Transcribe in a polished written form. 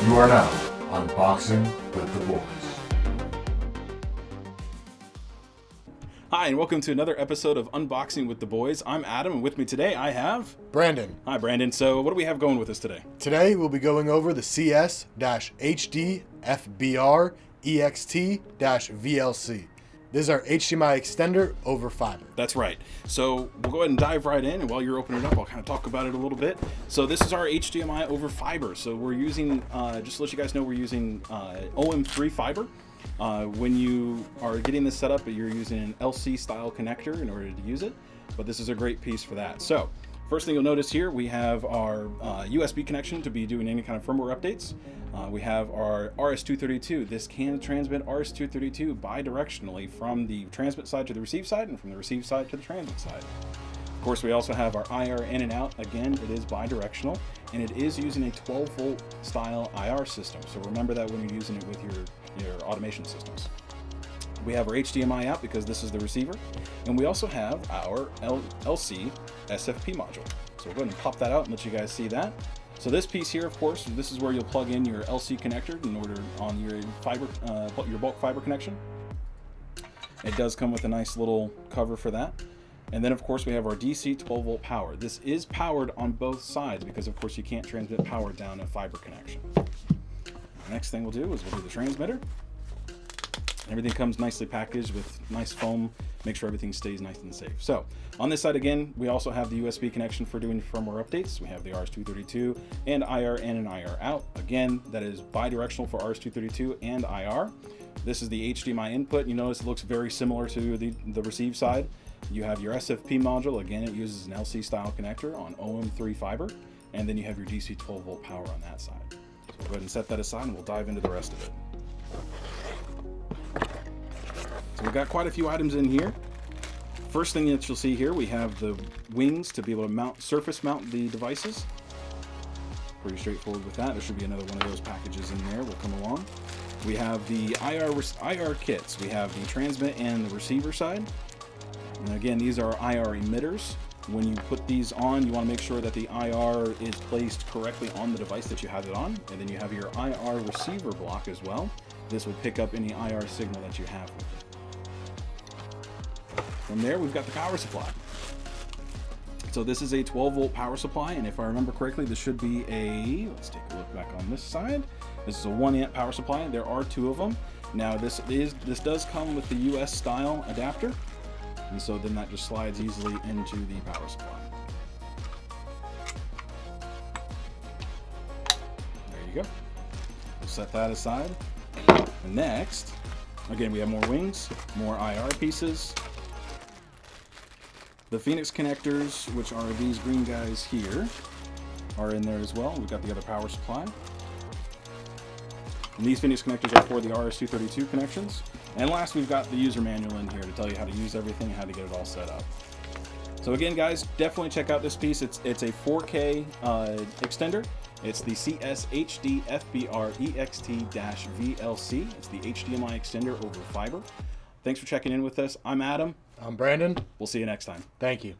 You are now unboxing with the boys. Hi, and welcome to another episode of Unboxing with the Boys. I'm Adam, and with me today I have... Brandon. Hi, Brandon. So what do we have going with us today? Today we'll be going over the CS-HDFBREXT-VLC. This is our HDMI extender over fiber. That's right. So we'll go ahead and dive right in, and while you're opening it up, I'll kind of talk about it a little bit. So this is our HDMI over fiber. So we're using, just to let you guys know, we're using OM3 fiber. When you are getting this set up, you're using an LC style connector in order to use it, but this is a great piece for that. So first thing you'll notice here, we have our USB connection to be doing any kind of firmware updates. We have our RS-232. This can transmit RS-232 bidirectionally from the transmit side to the receive side and from the receive side to the transmit side. Of course, we also have our IR in and out. Again, it is bidirectional, and it is using a 12-volt style IR system. So remember that when you're using it with your automation systems. We have our HDMI out because this is the receiver, and we also have our LC SFP module. So we'll go ahead and pop that out and let you guys see that. So this piece here, of course, this is where you'll plug in your LC connector in order on your fiber, your bulk fiber connection. It does come with a nice little cover for that. And then of course we have our DC 12-volt power. This is powered on both sides because of course you can't transmit power down a fiber connection. The next thing we'll do is we'll do the transmitter. Everything comes nicely packaged with nice foam, make sure everything stays nice and safe. So on this side again, we also have the USB connection for doing firmware updates. We have the RS-232 and IR in and IR out. Again, that is bidirectional for RS-232 and IR. This is the HDMI input. You notice it looks very similar to the receive side. You have your SFP module. Again, it uses an LC style connector on OM3 fiber. And then you have your DC 12-volt power on that side. So we'll go ahead and set that aside and we'll dive into the rest of it. So we've got quite a few items in here. First thing that you'll see here, we have the wings to be able to surface mount the devices. Pretty straightforward with that. There should be another one of those packages in there will come along. We have the IR kits. We have the transmit and the receiver side. And again, these are IR emitters. When you put these on, you want to make sure that the IR is placed correctly on the device that you have it on. And then you have your IR receiver block as well. This will pick up any IR signal that you have with it. From there, we've got the power supply. So this is a 12-volt power supply, and if I remember correctly, this should be let's take a look back on this side. This is a 1 amp power supply. There are 2 of them. Now this does come with the US style adapter, and so then that just slides easily into the power supply. There you go. We'll set that aside. And next, again, we have more wings, more IR pieces. The Phoenix connectors, which are these green guys here, are in there as well. We've got the other power supply. And these Phoenix connectors are for the RS-232 connections. And last, we've got the user manual in here to tell you how to use everything and how to get it all set up. So again, guys, definitely check out this piece. It's a 4K extender. It's the CS-HDFBREXT-VLC. It's the HDMI extender over fiber. Thanks for checking in with us. I'm Adam. I'm Brandon. We'll see you next time. Thank you.